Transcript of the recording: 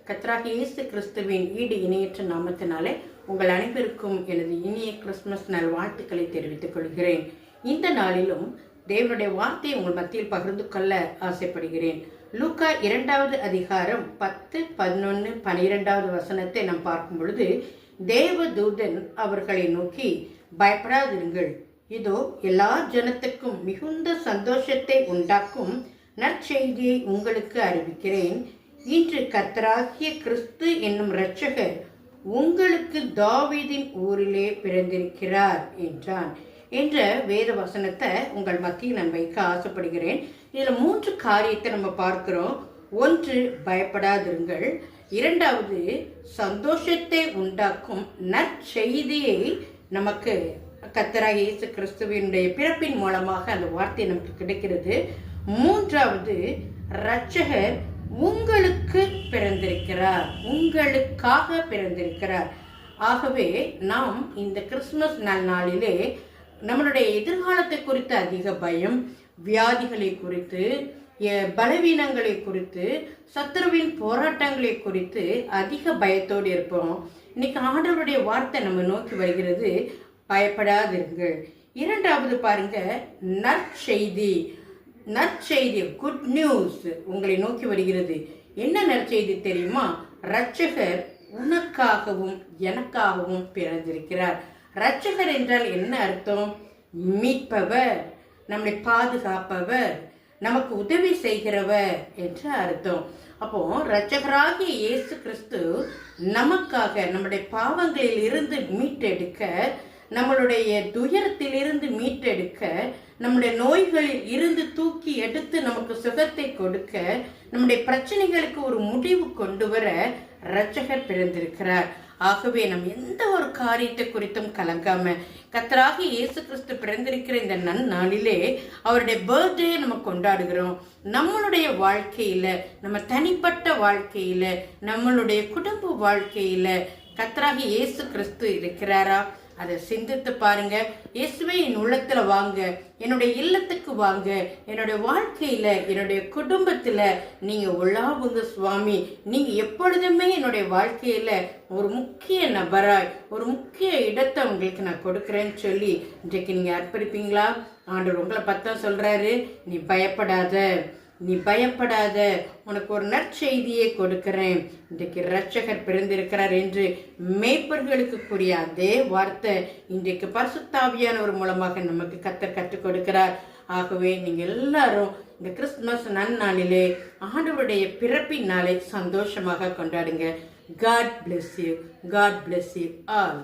கர்த்தராகிய இயேசு கிறிஸ்துவின் ஈடு இணையற்ற நாமத்தினாலே உங்கள் அனைவருக்கும் எனது இனிய கிறிஸ்துமஸ் நாள் வாழ்த்துக்களை தெரிவித்துக் கொள்கிறேன். இந்த நாளிலும் தேவனுடைய வார்த்தையை உங்கள் மத்தியில் பகிர்ந்து கொள்ள ஆசைப்படுகிறேன். லூக்கா 2வது அதிகாரம் 10, 11, 12வது வசனத்தை நாம் பார்க்கும் பொழுது, தேவதூதன் அவர்களை நோக்கி, பயப்படாதிருங்கள், இதோ எல்லா ஜனத்துக்கும் மிகுந்த சந்தோஷத்தை உண்டாக்கும் நற்செய்தியை உங்களுக்கு அறிவிக்கிறேன். இன்று கர்த்தராகிய கிறிஸ்து என்னும் இரட்சகர் உங்களுக்கு தாவீதின் ஊரிலே பிறந்திருக்கிறார் என்றான் என்ற வேத வசனத்தை உங்கள் மத்தியில் நான் வைக்க ஆசைப்படுகிறேன். இதில் 3 காரியத்தை நம்ம பார்க்கிறோம். 1, பயப்படாதிருங்கள். 2வது, சந்தோஷத்தை உண்டாக்கும் நற்செய்தியை நமக்கு கர்த்தராகிய இயேசு கிறிஸ்துவினுடைய பிறப்பின் மூலமாக அந்த வார்த்தை நமக்கு கிடைக்கிறது. 3வது, இரட்சகர் உங்களுக்கு பிறந்திருக்கிறார், உங்களுக்காக பிறந்திருக்கிறார். ஆகவே நாம் இந்த கிறிஸ்துமஸ் நாளிலே நம்மளுடைய எதிர்காலத்தை குறித்து அதிக பயம், வியாதிகளை குறித்து, பலவீனங்களை குறித்து, சத்துருவின் போராட்டங்களை குறித்து அதிக பயத்தோடு இருப்போம். இன்னைக்கு ஆண்டவருடைய வார்த்தை நம்ம நோக்கி வருகிறது, பயப்படாதிருங்கள். 2வது பாருங்க, நற்செய்தி. நற்செய்தி, குட் நியூஸ் உங்களை நோக்கி வருகிறது. என்ன நற்செய்தி தெரியுமா? இரட்சகர் உனக்காகவும் எனக்காகவும் பிறந்திருக்கிறார். இரட்சகர் என்றால் என்ன அர்த்தம்? மீட்பவர், நம்மை பாதுகாப்பவர், நமக்கு உதவி செய்கிறவர் என்று அர்த்தம். அப்போ இரட்சகராகிய இயேசு கிறிஸ்து நமக்காக நம்முடைய பாவங்களில் இருந்து மீட்டெடுக்க, நம்மளுடைய துயரத்திலிருந்து மீட்டெடுக்க, நம்முடைய நோய்களில் இருந்து தூக்கி எடுத்து நமக்கு சுகத்தை கொடுக்க, நம்முடைய பிரச்சனைகளுக்கு ஒரு முடிவு கொண்டு வர இரட்சகர் பிறந்திருக்கிறார். ஆகவே நம்ம எந்த ஒரு காரியத்தை குறித்தும் கலங்காம, கர்த்தராகிய இயேசு கிறிஸ்து பிறந்திருக்கிற இந்த நன்னாளிலே அவருடைய பர்த்டே நம்ம கொண்டாடுகிறோம். நம்மளுடைய வாழ்க்கையில, நம்ம தனிப்பட்ட வாழ்க்கையில, நம்மளுடைய குடும்ப வாழ்க்கையில கர்த்தராகிய இயேசு கிறிஸ்து இருக்கிறாரா? அதை சிந்தித்து பாருங்க. இயேசுவே என் உள்ளத்துல வாங்க, என்னுடைய இல்லத்துக்கு வாங்க, என்னுடைய வாழ்க்கையில, என்னுடைய குடும்பத்துல நீங்க உள்ளாவுங்க சுவாமி. நீங்க எப்பொழுதுமே என்னுடைய வாழ்க்கையில ஒரு முக்கிய நபராய், ஒரு முக்கிய இடத்தை உங்களுக்கு நான் கொடுக்குறேன்னு சொல்லி இன்றைக்கு நீங்க அர்ப்பணிப்பீங்களா? ஆண்டவர் உங்களை பார்த்தா சொல்றாரு, நீ பயப்படாத, நீ பயப்படாத, உனக்கு ஒரு நற்செய்தியை கொடுக்கிறேன். இன்றைக்கு இரட்சகர் பிறந்திருக்கிறார் என்று மேய்ப்பர்களுக்கு கூறிய அதே வார்த்தை இன்றைக்கு பரிசுத்த ஆவியானவர் மூலமாக நமக்கு கற்றுக் கொடுக்கிறார். ஆகவே நீங்க எல்லாரும் இந்த கிறிஸ்துமஸ் நன்னாளிலே ஆண்டவருடைய பிறப்பின் நாளை சந்தோஷமாக கொண்டாடுங்க. God bless you. God bless you all.